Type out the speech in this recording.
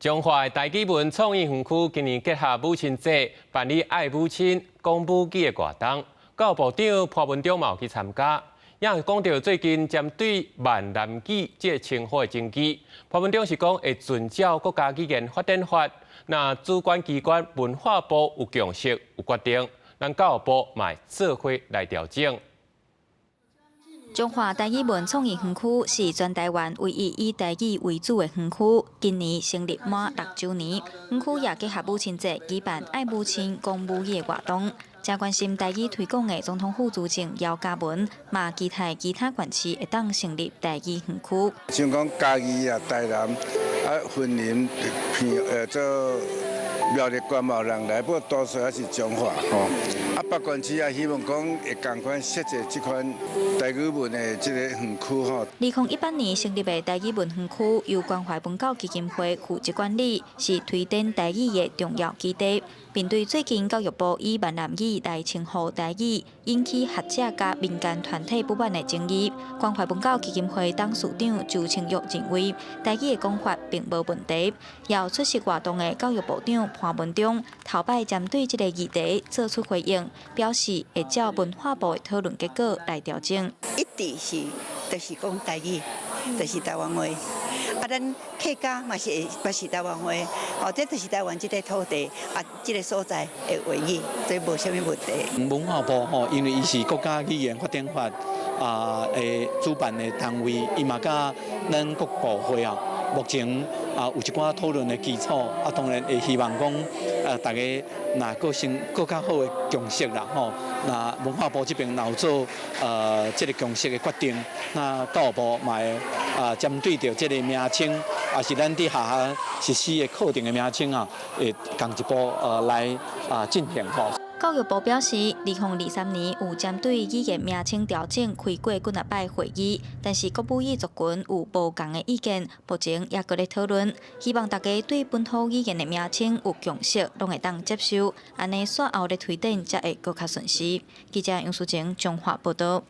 中华的台语文创意园区今年结合母亲节，办理爱母亲、讲母语的活动。教育部长潘文忠嘛有去参加，也讲到最近针对闽南语这个称呼的争议。潘文忠是讲会遵照国家语言发展法，那主管机关文化部有共识有决定，咱教育部嘛做伙来调整。 中华台语文创意园区是全台湾唯一以台语为主的园区，今年成立满6周年。园区也结合母亲节举办爱母亲、讲母语的活动。正关心台语推广的总统副主席姚嘉文，嘛期待其他县市会当成立台语园区。像讲嘉义啊、台南啊、云林片做苗栗关贸人来，不过多数还是中华吼。啊，北县市也希望讲会共款设置这款台语文的这个园区吼。2018年成立的台语文园区，由关怀文教基金会负责管理，是推展台语的重要基地。面对最近教育部以闽南语来称呼台语，引起学者甲民间团体不满的争议，关怀文教基金会董事长周清玉认为，台语的讲法并无问题。要出席活动的教育部长潘文忠头摆针对这个议题做出回应，表示会照文化部的讨论结果来调整。一直是就是讲台语，就是台湾话。啊，咱客家嘛是台湾话，哦，这就是台湾这个土地啊，这个所在的话语，这无啥物问题。文化部吼，因为伊是国家语言发展法的主办的单位，伊嘛甲咱各部会啊，目前有一寡讨论的基础，当然会希望讲大家若更较好的共识啦吼。那文化部这边有做这个共识的决定，那教育部嘛针对着这个名称，也是咱伫学校实施的课程的名称啊，会同一步来进行吼。教育部表示，2023年有针对语言名称调整开过几啊摆会议，但是国母语族群有无同的意见，目前也搁咧讨论。希望大家对本土语言的名称有共识，拢会当接受，安尼稍后的推展才会搁较顺势。记者杨淑晴，中华报道。